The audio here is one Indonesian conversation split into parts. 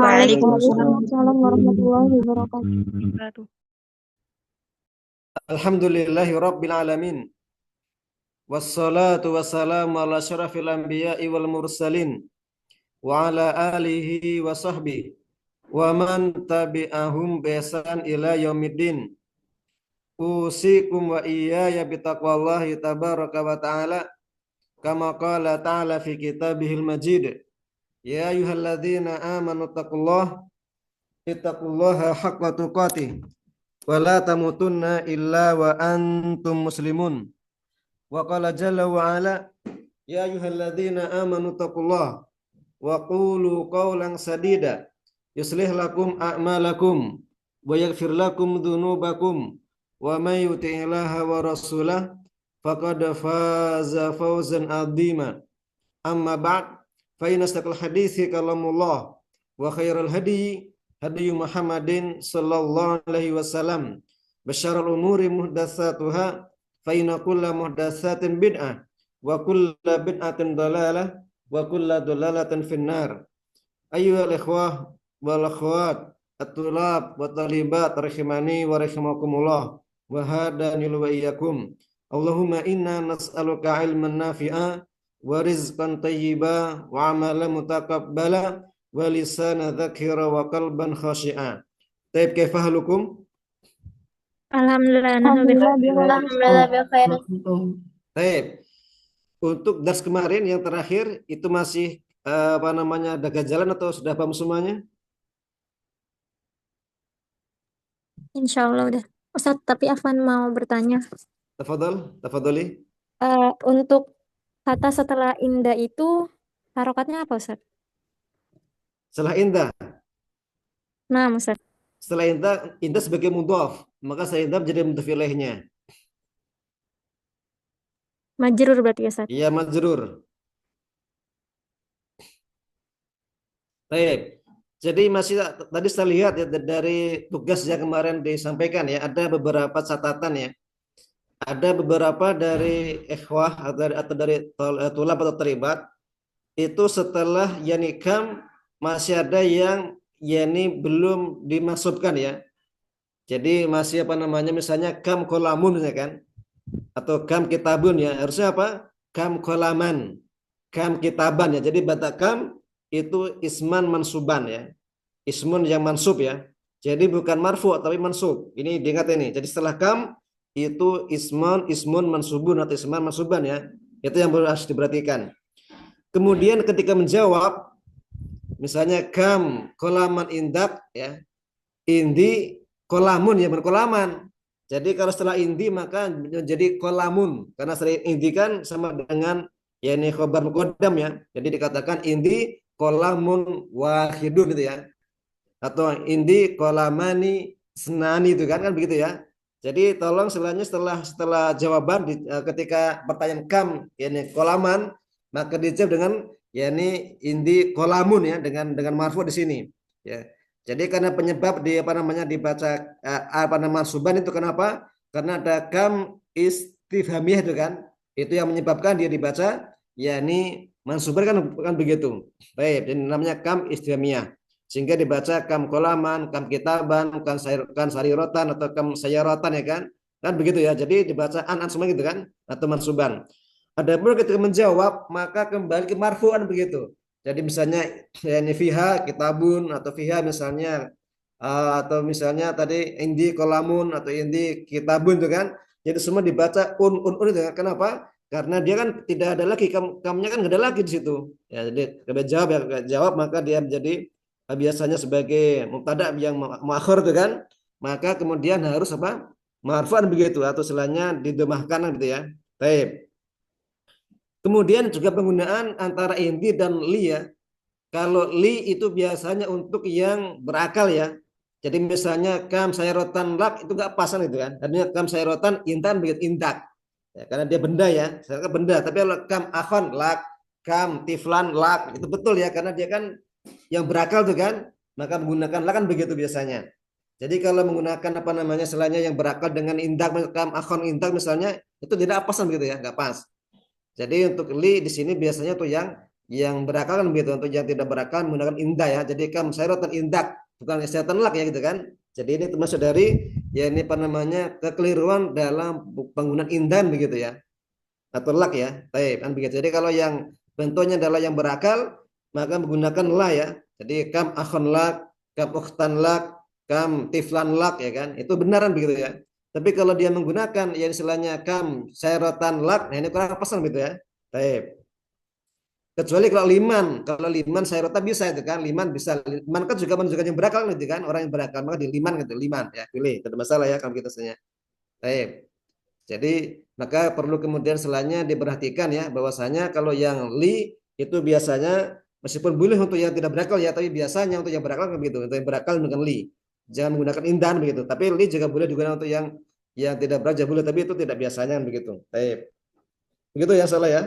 Waalaikumsalam. Waalaikumsalam warahmatullahi wabarakatuh. Alhamdulillahi Rabbil Alamin. Wassalatu wassalamu ala syarafil anbiya'i wal mursalin. Wa ala alihi wa sahbihi. Wa man tabi'ahum besan ila yaumiddin. Usikum wa iyaya bitaqwallahi tabaraka wa ta'ala. Kama qala ta'ala fi kitabihil majid. Ya ayuhalladzina amanu ittaqullaha haqqa tuqatih. Wa la tamutunna illa wa antum muslimun. Wa qala jalla wa ala ya ayyuhalladzina amanu taqullaha wa qulu qawlan sadida yuslih lakum a'malakum wa yaghfir lakum dhunubakum wa may yuti'illaha wa rasulahu faqad faza fawzan 'azima. Amma ba'd, fa inna asdaqal hadithi kalamullah wa khairal hadyi hadyu Muhammadin sallallahu alaihi wasallam. Basyarul umuri muhdatsatuha fa inna kulla muhdatsatin bid'ah wa kulla bid'atin dhalalah wa kulla dhalalatin finnar. Ayyuhal ikhwah wal akhwat at-tulab wa talibat rahimani wa rahimakumullah wa hadani wa iyyakum. Allahumma inna nas'aluka ilman nafi'a wa rizqan thayyiba wa amalan mutaqabbala wa lisana dzakira wa qalban khashi'a. Taib kaifa halukum? Alhamdulillah, Alhamdulillah bilang Alhamdulillah bil khair. Taib. Untuk dars kemarin yang terakhir itu masih ada ganjalan atau sudah paham semuanya? insya Allah udah. Ustadz, tapi Afwan mau bertanya. Tafadhali. Untuk kata setelah indah itu harokatnya apa, Ustadz? Setelah indah. Nah, Ustadz. Setelah indah sebagai mudhaf, maka setelah indah menjadi mudhaf ilaihnya. Majrur berarti ya, Ustadz? Iya, majrur. Baik. Jadi masih tadi saya lihat ya dari tugas yang kemarin disampaikan ya, ada beberapa catatan ya. Ada beberapa dari ikhwah atau dari tulab atau terlibat itu setelah yanikam masih ada yang yani belum dimasukkan ya. Jadi masih misalnya kam kolamun ya kan, atau kam kitabun ya, harusnya apa? Kam kolaman, kam kitaban ya. Jadi bata kam itu isman mansuban ya, ismun yang mansub ya. Jadi bukan marfu tapi mansub. Ini diingat ini. Jadi setelah kam itu ismun mansubun atau isman mansuban ya. Itu yang harus diperhatikan. Kemudian ketika menjawab, misalnya kam kolaman indak ya, indi kolamun ya, bukan kolaman. Jadi kalau setelah indi maka menjadi kolamun, karena setelah indi kan sama dengan ya ini khobar muqaddam ya. Jadi dikatakan indi kolamun wahidun gitu ya, atau indi kolamani senani itu kan begitu ya. Jadi tolong sebenarnya setelah jawaban ketika pertanyaan kam ini kolaman, maka dijawab dengan yakni indi kolamun ya, dengan marfu di sini ya. Jadi karena penyebab dibaca mansuban itu kenapa? Karena ada kam istifhamiyah itu kan. Itu yang menyebabkan dia dibaca yakni mansuban kan begitu. Baik, jadi namanya kam istifhamiyah. Sehingga dibaca kam kolaman, kam kitaban, kan sarirotan atau kam sayarotan ya kan. Kan begitu ya. Jadi dibaca an semua gitu kan, atau mansuban. Adapun ketika menjawab maka kembali ke marfu'an begitu. Jadi misalnya ini fiha kitabun atau fiha misalnya atau misalnya tadi indi kolamun atau indi kitabun itu kan. Jadi semua dibaca un itu kan. Kenapa? Karena dia kan tidak ada lagi kamnya kan nggak ada lagi di situ. Ya, jadi kalau jawab maka dia menjadi biasanya sebagai mubtada yang muakhir itu kan. Maka kemudian harus apa? Marfu'an begitu atau selainnya didemahkan gitu ya. Baik. Kemudian juga penggunaan antara indi dan li ya. Kalau li itu biasanya untuk yang berakal ya. Jadi misalnya kam sayrotan lak itu enggak pasan itu kan. Artinya kam sayrotan intan begitu indak. Ya, karena dia benda ya, saya benda. Tapi kalau kam akhon lak, kam tiflan lak itu betul ya, karena dia kan yang berakal tuh kan. Maka menggunakan lak kan begitu biasanya. Jadi kalau menggunakan selainnya yang berakal dengan indak, kam akhon indak misalnya, itu tidak pasan gitu ya, enggak pas. Jadi untuk li di sini biasanya tuh yang yang berakal kan begitu. Untuk yang tidak berakal menggunakan indah ya. Jadi kam sayratan indak, bukan istilah lak ya gitu kan. Jadi ini termasuk dari ya ini apa namanya kekeliruan dalam penggunaan indan begitu ya. Atau lak ya. Baik, kan begitu. Jadi kalau yang bentuknya adalah yang berakal maka menggunakan la ya. Jadi kam akhon lak, kam ukhtan lak, kam tiflan lak ya kan. Itu benaran begitu ya. Tapi kalau dia menggunakan yang istilahnya kam sayratan lak, nah ini kurang pas gitu ya. Baik. Kecuali kalau liman sayrota bisa itu kan, liman bisa. Liman kan juga menunjukkan yang berakal gitu kan, orang yang berakal maka di liman gitu, liman ya, pilih. Tidak masalah ya kalau kita sebenarnya. Baik. Jadi maka perlu kemudian selanjutnya diperhatikan ya bahwasanya kalau yang li itu biasanya meskipun boleh untuk yang tidak berakal ya, tapi biasanya untuk yang berakal kan begitu. Untuk yang berakal dengan li. Jangan menggunakan indan begitu. Tapi li juga boleh digunakan untuk yang tidak berakal boleh, tapi itu tidak biasanya begitu. Baik. Begitu yang salah ya.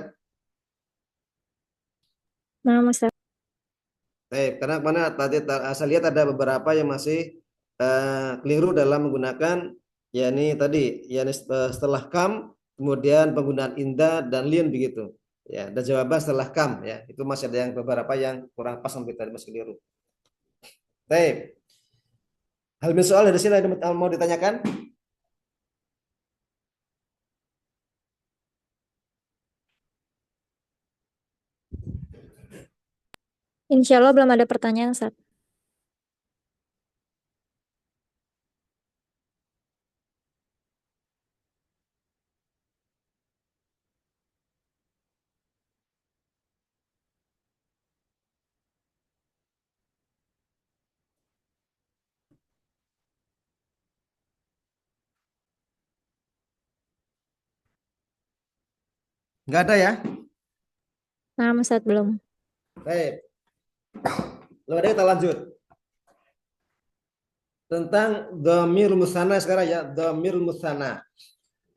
Nah, Ustaz. Baik, karena mana tadi saya lihat ada beberapa yang masih keliru dalam menggunakan yakni tadi yakni setelah kam kemudian penggunaan inda dan lin begitu. Ya, dan jawaban setelah kam ya. Itu masih ada yang beberapa yang kurang pas sampai tadi masih keliru. Baik. Hal min soal dari sini ada mau ditanyakan? Insya Allah belum ada pertanyaan, Ustaz. Enggak ada ya? Nah, Ustaz belum. Baik. Lalu ada kita lanjut tentang dhamir musana sekarang ya, dhamir musana.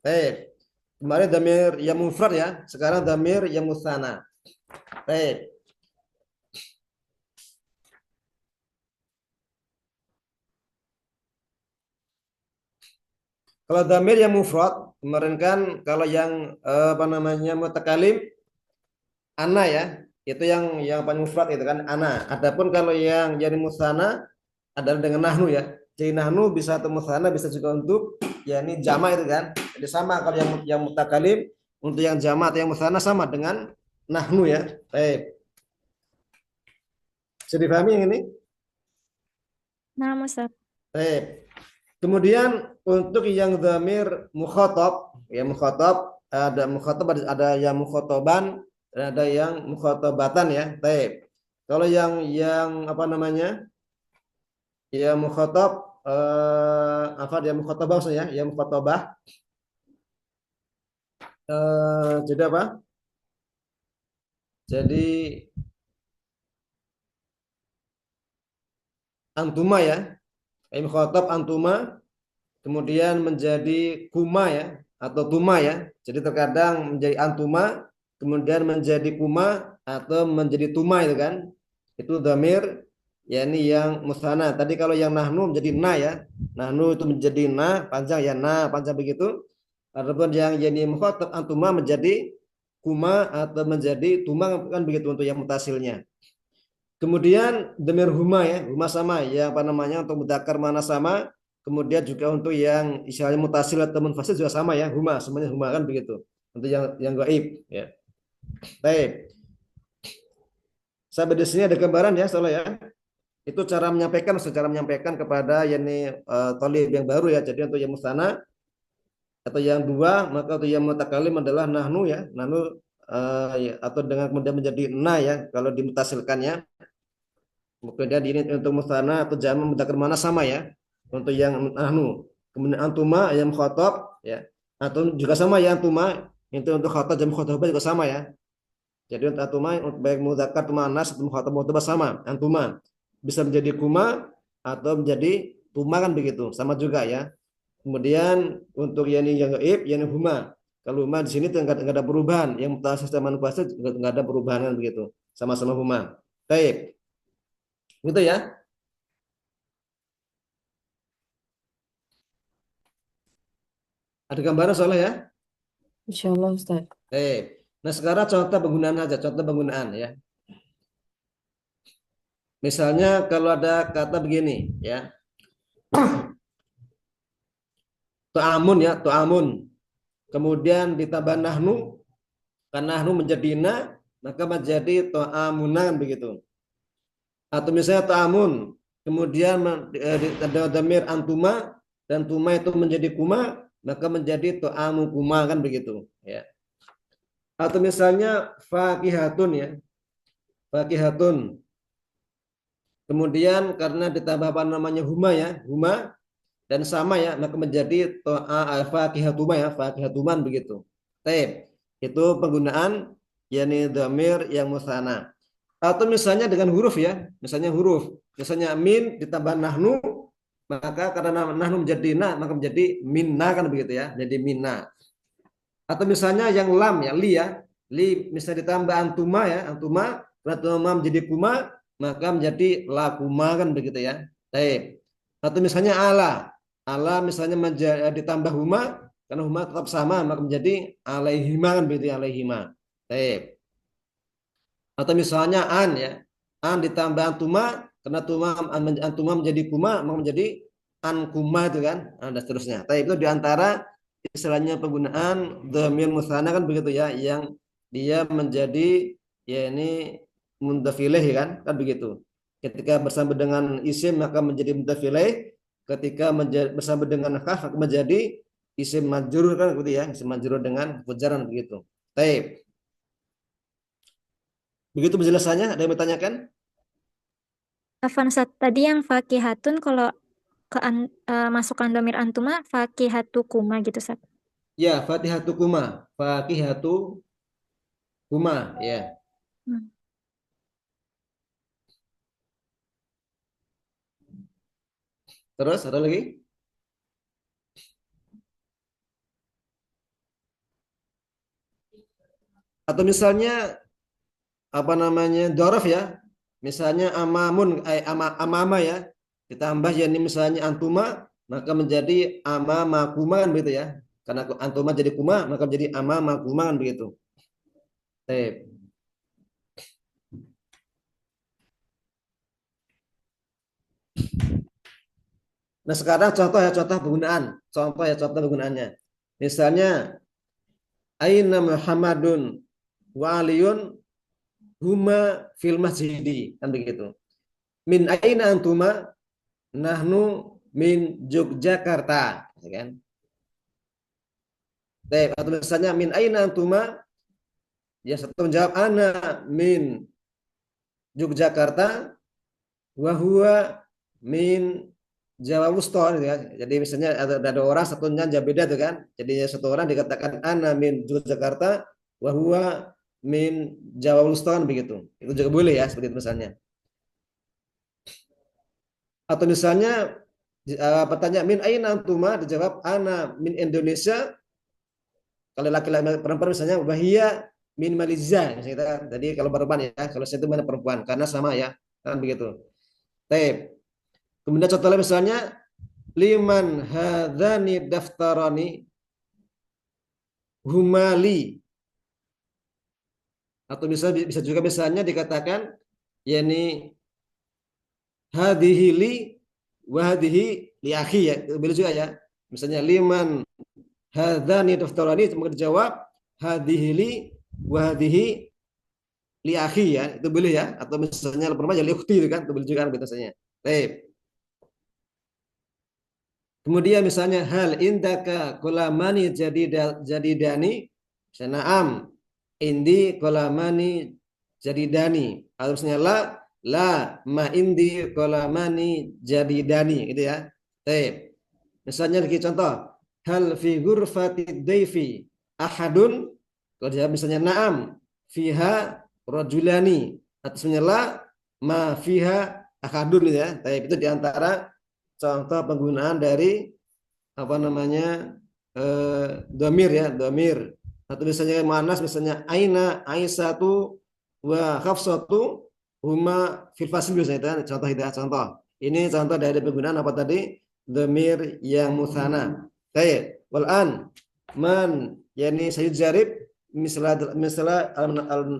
Baik. Kemarin damir yang mufrad ya, sekarang damir yang musana. Baik. Kalau damir yang mufrad, kemarin kan kalau yang apa namanya mutakalim ana ya, itu yang paling mufrad itu kan ana. Adapun kalau yang jadi musana adalah dengan nahnu ya. Jadi nahnu bisa atau musana bisa juga untuk ya ini jama itu kan. Jadi sama kalau yang mutakalim untuk yang jama atau yang musana sama dengan nahnu ya. Baik. Bisa dipahami yang ini? Nah, Ustaz. Baik. Kemudian untuk yang zamir mukhatab, ya mukhatab ada yang mukhotoban dan ada yang mukhotobatan ya. Baik. Kalau yang apa namanya? Yang mukhatab apa dia mukhotabah maksudnya? Yang mukhotobah jadi apa? Jadi antuma ya. Yang mukhatab antuma kemudian menjadi kuma ya atau tuma ya. Jadi terkadang menjadi antuma, kemudian menjadi kuma atau menjadi tuma itu kan. Itu dhamir yakni yang musana. Tadi kalau yang nahnu menjadi na ya. Nahnu itu menjadi na, panjang ya na, panjang begitu. Adapun yang yakni mukhatab antuma menjadi kuma atau menjadi tuma kan begitu untuk yang mutasilnya. Kemudian dhamir huma ya, huma sama ya apa namanya untuk mudzakkar mana sama. Kemudian juga untuk yang istilahnya mutasil atau munfasil juga sama ya, huma semuanya huma kan begitu. Untuk yang gaib ya. Baik. Sampai di sini ada gambaran ya, soalnya ya. Itu cara menyampaikan secara menyampaikan kepada yakni thalib yang baru ya. Jadi untuk yang mustana atau yang dua maka untuk yang mutakalim adalah nahnu ya, nahnu ya, atau dengan kemudian menjadi na ya kalau dimutasilkannya. Kemudian ini untuk mustana atau jama mudzakkar mana sama ya. Untuk yang nahnu. Kemudian antuma yang khotob ya. Atau juga sama ya antuma itu untuk khotob jam khotobah juga sama ya. Jadi untuk antuma untuk baik mudzakkar atau muannas atau khotob mudzakkar sama antuma. Bisa menjadi kuma atau menjadi tuma kan begitu. Sama juga ya. Kemudian untuk yang gaib yang huma. Kalau huma di sini enggak ada perubahan. Yang mutasil sama nufasil enggak ada perubahan kan begitu. Sama-sama huma. Baik. Gitu ya. Ada gambaran soalnya ya. Insya Allah Ustaz. Nah sekarang contoh penggunaan aja, contoh penggunaan ya. Misalnya kalau ada kata begini ya, to'amun ya, to'amun. Kemudian ditambah nahnu, karena nahnu menjadi na, maka menjadi to'amunan begitu. Atau misalnya to'amun, kemudian ada damir antuma, dan tuma itu menjadi kuma, maka menjadi to'amu kuma kan begitu. Ya. Atau misalnya fakihatun ya, fakihatun. Kemudian karena ditambah apa namanya huma ya, huma dan sama ya, maka menjadi fakihatuma ya, fakihatuman begitu. Taib. Itu penggunaan yakni dhamir yang musanna. Atau misalnya dengan huruf ya, misalnya huruf, misalnya min ditambah nahnu, maka karena nahnu menjadi na, maka menjadi minna kan begitu ya, jadi minna. Atau misalnya yang lam ya, li ya, li misalnya ditambah antuma ya, antuma, karena tuma menjadi kuma, maka menjadi lakuma kan begitu ya. Taib. Atau misalnya ala, ala misalnya ditambah huma, karena huma tetap sama, maka menjadi alaihima kan begitu ya, alaihima. Taib. Atau misalnya an ya, an ditambah antuma, karena antuma menjadi kuma, maka menjadi ankuma itu kan, dan seterusnya. Tapi itu diantara istilahnya penggunaan dhamir musanna kan begitu ya, yang dia menjadi ya ini mundafileh kan, kan begitu. Ketika bersama dengan isim maka menjadi mundafileh, ketika bersama dengan khaf maka menjadi isim majrur kan begitu ya, isim majrur dengan fujaran begitu. Baik. Begitu penjelasannya, ada yang bertanyakan? Afan Ustaz, tadi yang fakihatun kalau masukkan domir antuma fakihatu kuma gitu Ustaz. Ya, Fatihatu kuma, Fakihatu kuma, ya. Hmm. Terus ada lagi? Atau misalnya apa namanya dorof ya, misalnya amamun, amama ya, ditambah ya ini misalnya antuma, maka menjadi amama kuma kan begitu ya. Karena antuma jadi kuma, maka menjadi amama kuma kan begitu. Baik. Nah sekarang contoh ya, contoh penggunaannya. Misalnya aina Muhammadun wa Aliyun huma fil masjidi kan begitu. Min aina antuma, nahnu min Yogyakarta, ya kan? Baik, atau misalnya min aina antuma, ya satu menjawab ana min Yogyakarta wa huwa min Jawa Wusto gitu ya. Jadi misalnya ada orang satunya jawab beda tuh kan. Jadi satu orang dikatakan ana min Yogyakarta wa huwa min Jawa Wusto kan begitu. Itu juga boleh ya seperti itu misalnya. Atau misalnya pertanyaan min aina antuma, dijawab ana min Indonesia. Kalau laki-laki perempuan misalnya wahia min Malaysia misalnya, kan. Jadi kalau perempuan ya, kalau saya itu mana perempuan karena sama ya, kan begitu. Baik. Kemudian contohnya misalnya liman hadzani daftarani humali. Atau bisa juga misalnya dikatakan yakni hadhihi li wa hadhihi li akhi ya. Boleh juga ya. Misalnya liman hadzani daftarani, maka dijawab hadhihi li wa hadhihi li akhi ya. Itu boleh ya. Atau misalnya perempuan ya li ukhti itu kan, itu boleh juga kan biasanya. Baik. Kemudian misalnya hal indaka kolamani jadi dani, na'am indi kolamani jadi dani. Atau misalnya la ma indi kolamani jadi dani gitu ya. Baik. Misalnya lagi contoh hal fi ghurfati daifi ahadun, kalau dia misalnya na'am fiha rajulani, atau misalnya la ma fiha ahadun gitu ya. Baik, itu diantara contoh penggunaan dari apa namanya domir ya, domir. Atau misalnya manas, misalnya aina Aisyatu wa Hafsatu huma fil fasl misalnya itu, contoh itu ya, contoh. Ini contoh dari penggunaan apa tadi? Domir yang musanna. Baik, wal an man yani saya jarib misalnya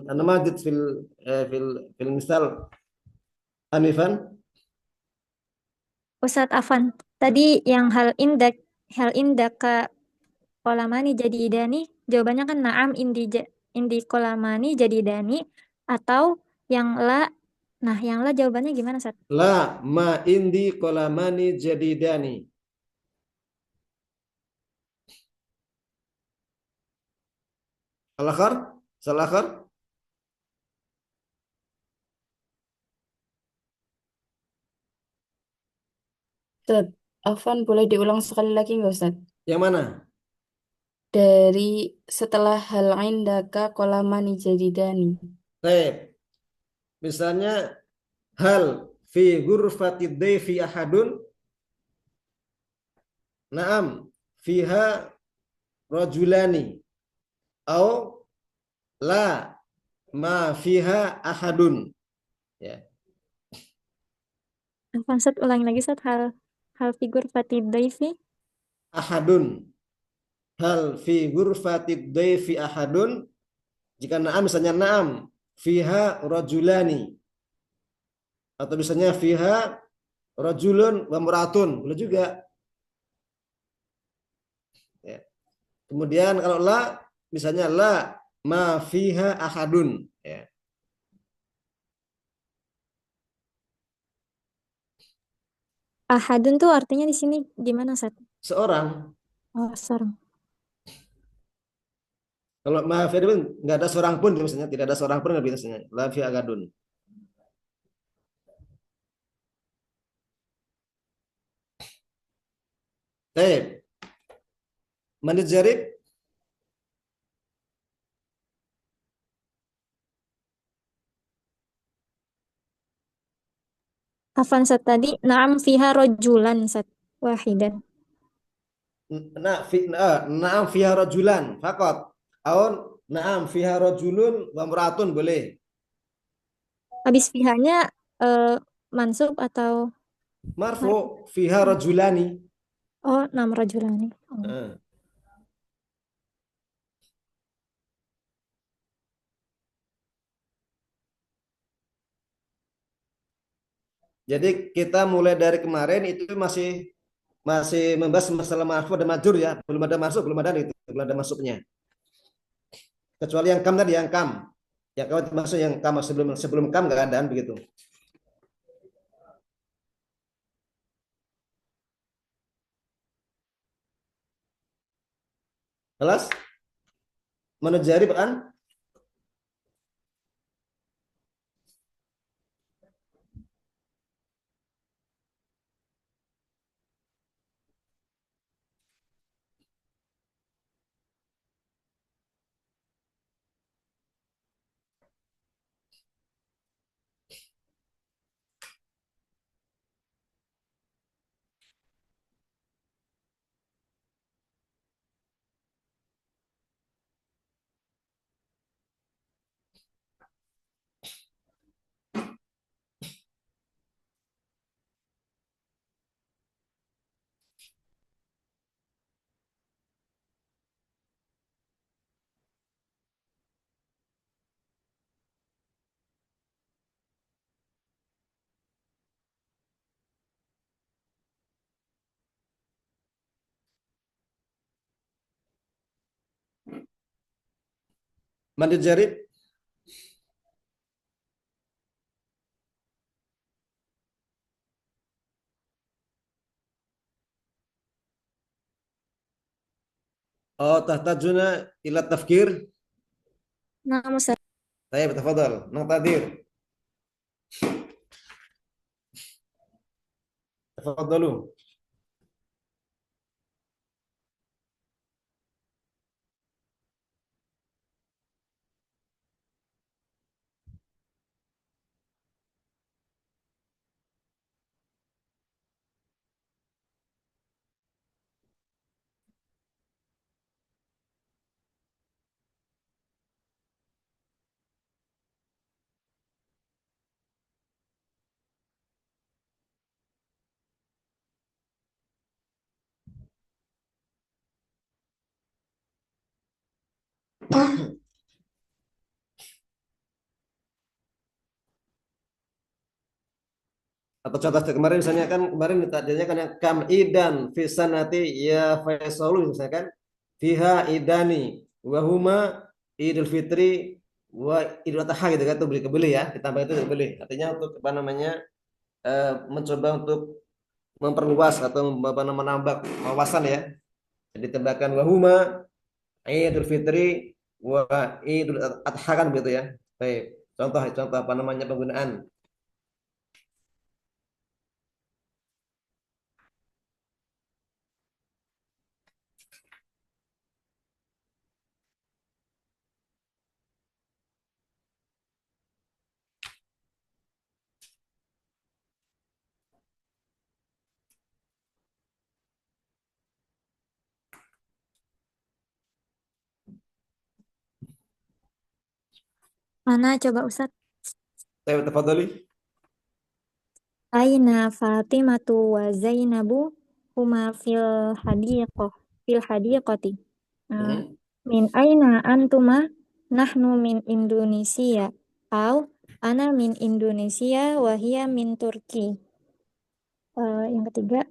al-namadid fil misal Anifan, Ustadz Afan, tadi yang hal indak ke kolamani jadi idani, jawabannya kan naam indi kolamani jadi idani, atau yang la, nah yang la jawabannya gimana, Sat? la ma indi kolamani jadidani. Al-akhar, salah akhar. Ustaz, Afan boleh diulang sekali lagi nggak Ustaz? Yang mana? Dari setelah hal indaka kolamani jadi dani. Baik. Misalnya hal fi ghurfatid dayfi ahadun? Naam, fiha rajulani. Au la ma fiha ahadun. Ya, Afan, Sat, ulangi lagi, Sat, hal figur fatid daifi. ahadun. Hal fi ghurfatid dayfi ahadun? Jika naam misalnya naam fiha rajulani, atau misalnya fiha rajulun wa muratun, boleh juga. Ya. Kemudian kalau la misalnya la ma fiha ahadun, ya. Ahadun tuh artinya di sini gimana, Sat? Seorang. Oh, sarang. Kalau ma fiha ahadun nggak ada seorang pun misalnya, tidak ada seorang pun nggak biasanya la fiha ahadun. Baik, manit jarib. Afan, Sat, tadi naam fiha rojulan, Sat, wahidan. Na'am fiha rajulan fakot. Aun na'am fiha rajulun wa muratun, boleh. Habis fihanya eh, mansub atau Marfu fiha rajulani. oh, nam rajulani. Oh. Nah, jadi kita mulai dari kemarin itu masih masih membahas masalah marfu dan majur ya, belum ada masuk, belum ada itu, belum ada masuknya. Kecuali yang kam tadi, yang kam. Yang kam masuk, yang kam sebelum sebelum kam nggak ada begitu. Jelas? Mana jari kan? Mana jari? Oh, tahtajuna ila tafkir. Nam Ustaz. Tayyib, tafadhal. Naqtadir. Tafadhalu. Atau contoh kemarin misalnya kan kemarin tadinya kan yang kam idan fi sanati ya faisalu misalnya kan fiha idani wa huma idul fitri wa idul adha gitu kan, itu beli kebeli ya, ditambah itu beli. Artinya untuk apa namanya, mencoba untuk memperluas atau apa namanya, menambah wawasan ya. Jadi tambahkan wa huma idul fitri wa idul adha kan begitu ya. Baik. Contoh contoh apa namanya penggunaan. Mana coba Ustaz? Saya tafadhali. Aina Fatimatu wa Zainabu huma fil hadiqati. Nah, Hmm. min aina antuma? Nahnu min Indonesia. Au ana min Indonesia wa hiya min Turki. Yang ketiga,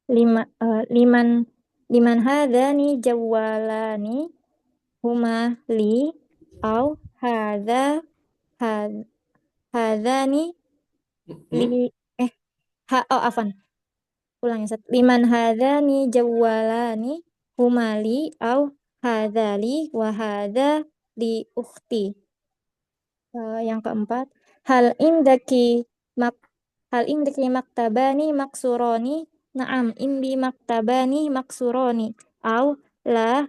liman liman hadani jawalani huma li au had- hadani li Hmm. eh oh afan, ulang ya Sat. Liman hadani jawalani huma li au hadali wa hada li ukhti. Yang keempat, hal indaki mak hal indaki maktabani maksuroni. Naam, indi maktabani maksuroni. Au la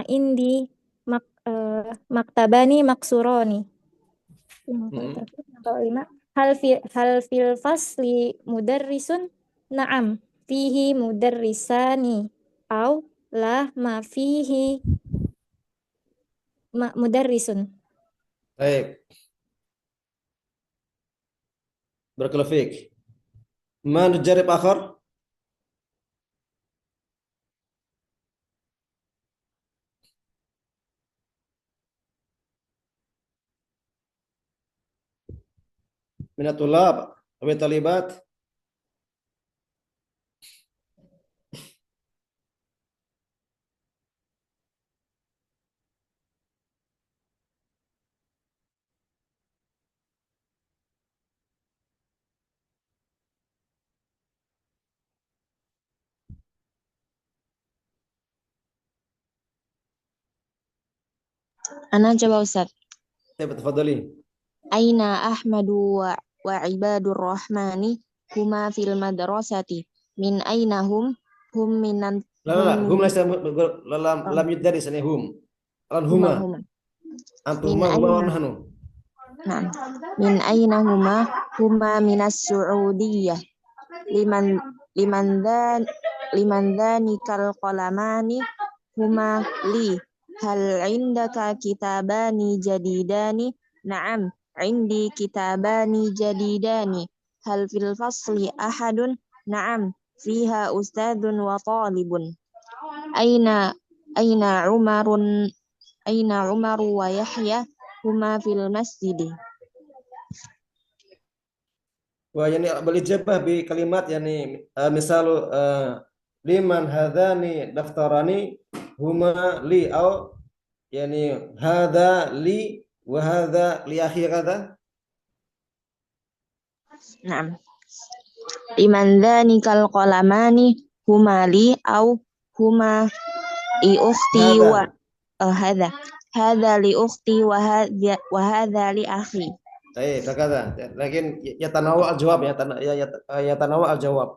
indi maktabani maksuroni. Hmm. Yang kelima, hal fil fasli mudarrisun. Naam, fihi mudarrisani. Au la ma fihi mudarrisun. Baik. Barakallahu fiik. ما نجرب آخر. من الطلاب أو الطالبات. Ana coba Ustaz. طيب تفضلي. Aina Ahmadu wa ibadur rahmani huma fil madrasati. Min aina hum? Hum minan لا لا hum لا هم min ليس لم oh, يدرس يعني هم. الآن huma هما. huma. Min أنتما هما aina ونحن. Naam. Min aina huma? Huma minas Su'udiyah. Liman liman dan liman dhanikal qalamani huma li. Hal indaka kitabani jadidani? Naam, indi kitabani jadidani. Hal fil fasli ahadun? Naam, fiha ustadun wa talibun. Aina aina Umarun aina Umaru wa Yahya huma fil masjidi. ويعني بالإجابة بكلمات يعني مثال لمن هذان دفتران هما لي، أو يعني هذا لي وهذا لأخي كذا. Naam. Liman dhanikal qalamani huma li au huma li ukhti wa هذا. hadha hadha li ukhti wa hadha li akhi. طيب هكذا، لكن يتنوع الجواب، يتنوع الجواب.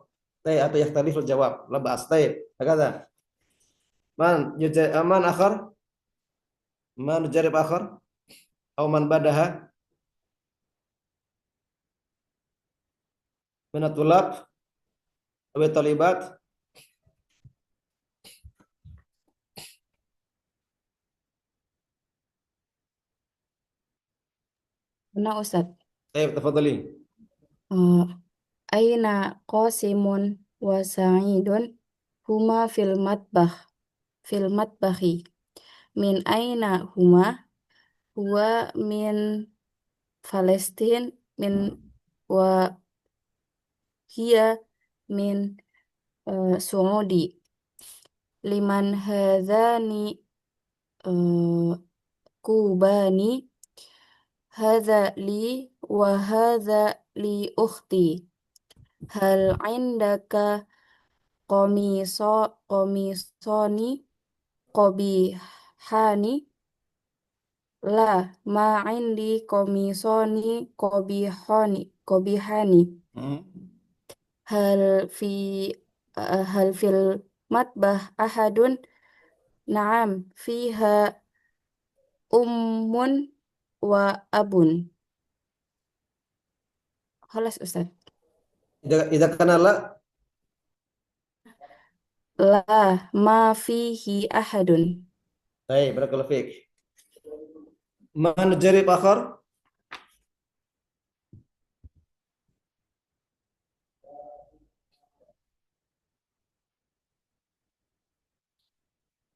طيب atau يختلف الجواب لا بأس. طيب هكذا. من آخر، ما نجرب آخر أو من بعدها من الطلاب أو الطالبات. Benar Ustaz. طيب تفضلي. Eh, Aina Qasimun wa Sa'idun huma fil matbahi. Min aina huma? Huwa min Palestin min wa hiya min su'udi. Liman hadzani kubani. Hadza li wa hadza li ukhti. Hal indaka komisoni qabihani? La, ma indi komisoni qabihani. Hmm. Hal fi hal fil matbah ahadun? Naam, fiha ummun wa abun. Khalas Ustaz. Idza kana la, La, ma fihi ahadun. baik, barakallahu fiik. Man jarib akhar?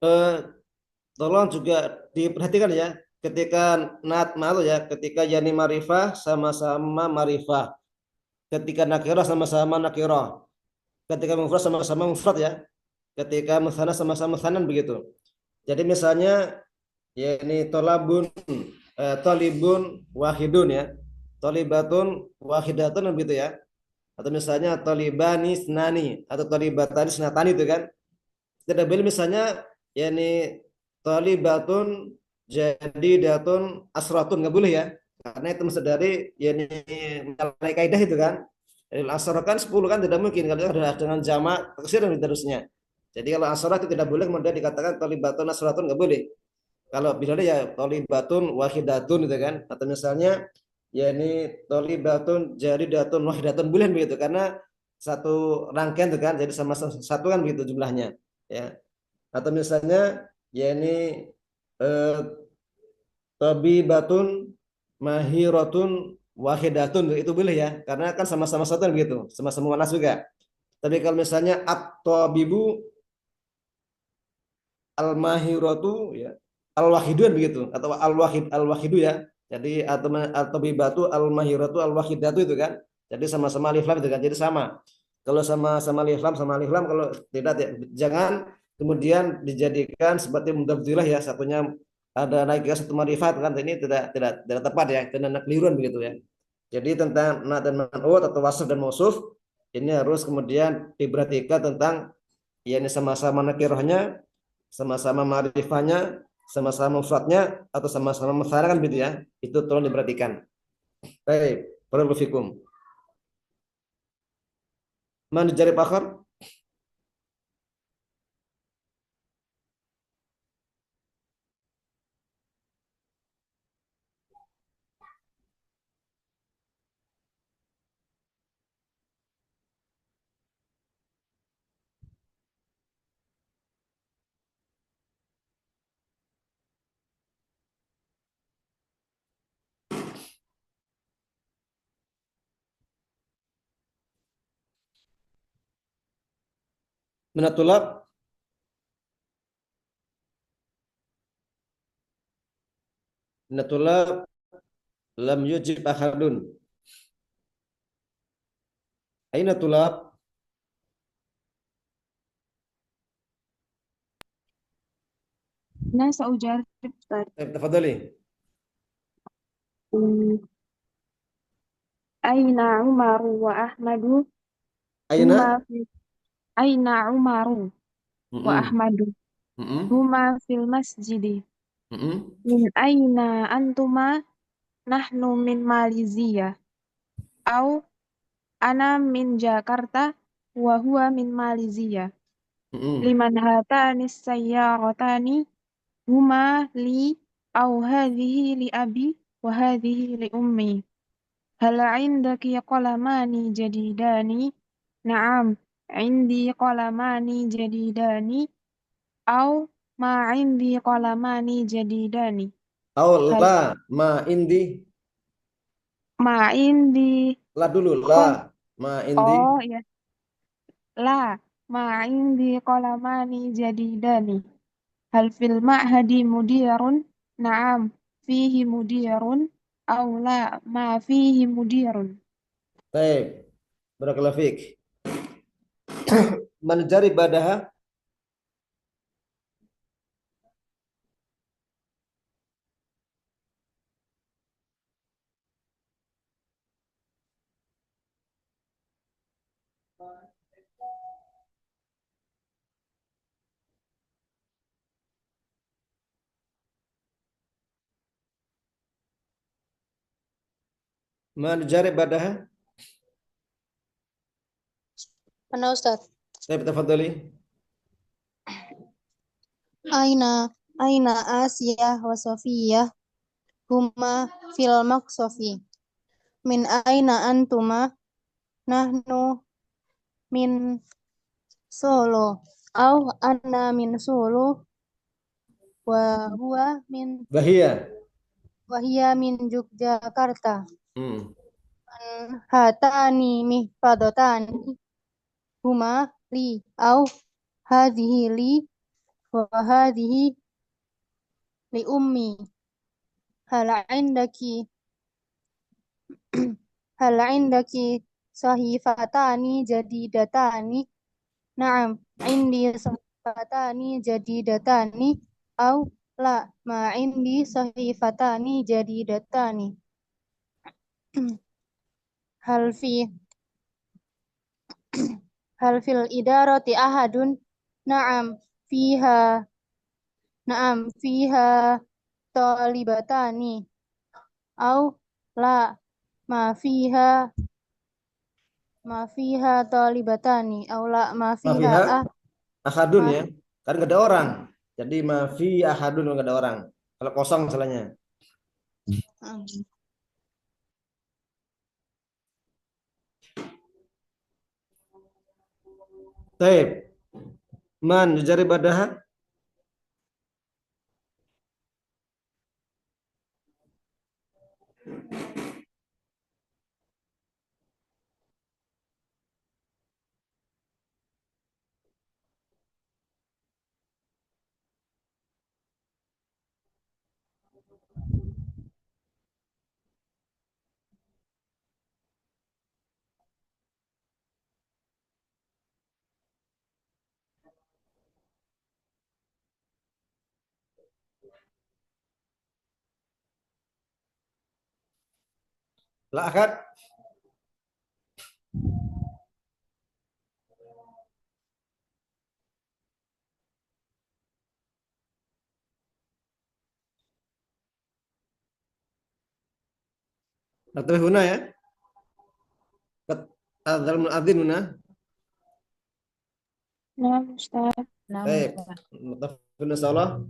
Eh, Tolong juga diperhatikan ya, ketika nat malu ya, ketika yani marifah sama-sama marifah, ketika nakirah sama-sama nakirah, ketika mufrad sama-sama mufrad ya, ketika musanna sama-sama musannan begitu. Jadi misalnya ya ini tolabun, tolibun wahidun ya, tolibatun wahidatun begitu ya, atau misalnya tolibani senani atau tolibatani senatani itu kan. Tidak boleh misalnya yani talibatun jadi datun asratun nggak boleh ya, karena itu mesti dari yani menyalahi kaidah itu kan. Jadi asar kan 10 kan tidak mungkin kalau ada dengan jamak taksir dan seterusnya. Jadi kalau asar itu tidak boleh kemudian dikatakan talibatun asratun nggak boleh. Kalau bila ada ya talibatun wahidatun itu kan, atau misalnya yani talibatun jadi datun wahidatun boleh begitu, karena satu rangkaian itu kan, jadi sama satu kan begitu jumlahnya ya. Atau misalnya ya ini eh, tabibatun mahiratun wahidatun itu boleh ya, karena kan sama-sama satu kan begitu, sama-sama manas juga. Tapi kalau misalnya at-tabibu al-mahiratu ya al-wahidun begitu, atau al-wahidu ya. Jadi atau at-tabibatu al-mahiratu al-wahidatu itu kan. Jadi sama-sama alif lam itu kan. Jadi sama. Kalau sama-sama alif lam sama alif lam, kalau tidak ya, jangan kemudian dijadikan seperti mudzakkirah ya, satunya ada naik ke satu marifat kan, ini tidak tepat ya, itu keliruan begitu ya. Jadi tentang na dan man'ut atau wasf dan mausuf ini harus kemudian diperhatikan tentang ya ini sama-sama nakirahnya, sama-sama ma'rifahnya, sama-sama mufradnya, atau sama-sama mutsara kan gitu ya. Itu tolong diperhatikan. Baik, barakallahu fikum. Man jari akhar? Minatulab? Minatulab lam yujib ahadun. Aina tulab? Nah, seujar Ustaz. Tafadhali. Hmm, Aina Umaru wa Ahmadu huma Aina? fi Aina Umaru wa Mm-mm. Ahmadu Mm-mm. huma fil masjidi. Mm-mm. Min aina antuma? Nahnu min Malaysia. Au ana min Jakarta wa huwa min Malaysia. Mm-mm. Liman hatani sayyaratani? Huma li au hadhihi li abi wa hadhihi li ummi. Hal indaki qalamani jadidani? Naam, indi qalamani jadidani. Au ma indi qalamani jadidani. Au Hal la ma indi, ma indi la dulu la qal ma indi. oh ya, la ma indi qalamani jadidani. Hal fil ma'hadi mudirun? Naam, fihi mudirun. Au la ma fihi mudirun. Baik. Barakallahu fiik. Man jari badaha. Man jari badaha. Mana Ustaz? Baik, tafadhali. Aina Asiyah wa Safiyah huma fil maqsafi. Min aina antuma? Nahnu min Solo. Au anna min Solo wa huwa min Bahia. wahia min Yogyakarta. Hmm. Hatani mihfadotani huma li au hadhihi li wa hadhihi li ummi. Hal indaki sahifatani jadidatani? Na'am, indi sahifatani jadidatani au la ma indi sahifatani jadidatani. Hal fil idarati ahadun? Na'am, fiha talibatani au la ma fiha talibatani au la ma fiha Mafiha ahadun ma ya. Kan nggak ada orang. Jadi mafi ahadun nggak ada orang. Kalau kosong misalnya. Taib. Man jari badaha. La akad. Atau huna ya. Dalam adin huna. Nah, Ustaz. Naam, Baik. Ustaz. Mutafaqun insyaallah.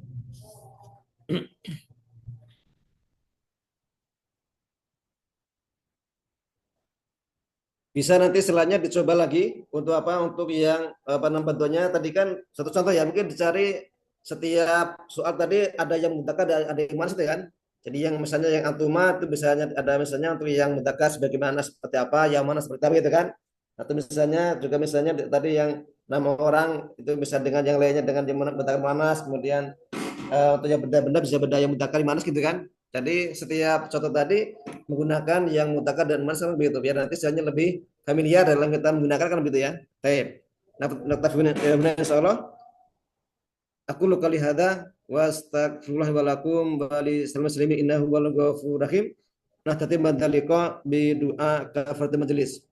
Bisa nanti selanjutnya dicoba lagi untuk apa? Untuk yang apa nama bentuknya tadi kan satu contoh ya, mungkin dicari setiap soal tadi ada yang mudzakkar ada yang muannas kan. Jadi yang misalnya yang antuma itu misalnya ada misalnya untuk yang mudzakkar sebagaimana seperti apa, yang mana seperti apa gitu kan. Atau misalnya juga misalnya tadi yang nama orang itu bisa dengan yang lainnya dengan yang mudzakkar muannas, kemudian untuk yang benda-benda bisa benda yang mudzakkar muannas gitu kan. Jadi setiap contoh tadi menggunakan yang mudzakkar dan muannas begitu biar nanti sebenarnya lebih familiar dalam kita menggunakan kan begitu ya. Baik. Nah, insyaallah aku kali hada wa astaghfirullah wa lakum wa li muslimin innahu wal ghafurur rahim. Nah, tatimma dzalika bi doa kafaratul majelis.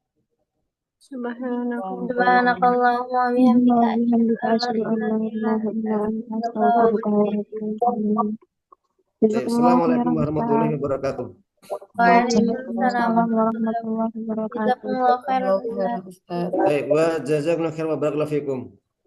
Subhanakallah wa bihamdika asyhadu an la ilaha illa anta astaghfiruka wa atubu ilaik. Assalamualaikum warahmatullahi wabarakatuh. Waalaikumsalam warahmatullahi wabarakatuh. Jazakumullah khairan. Jazakallahu khairan, Ustaz. Baik, wa jazakumullahu khairan wa barakallahu fikum.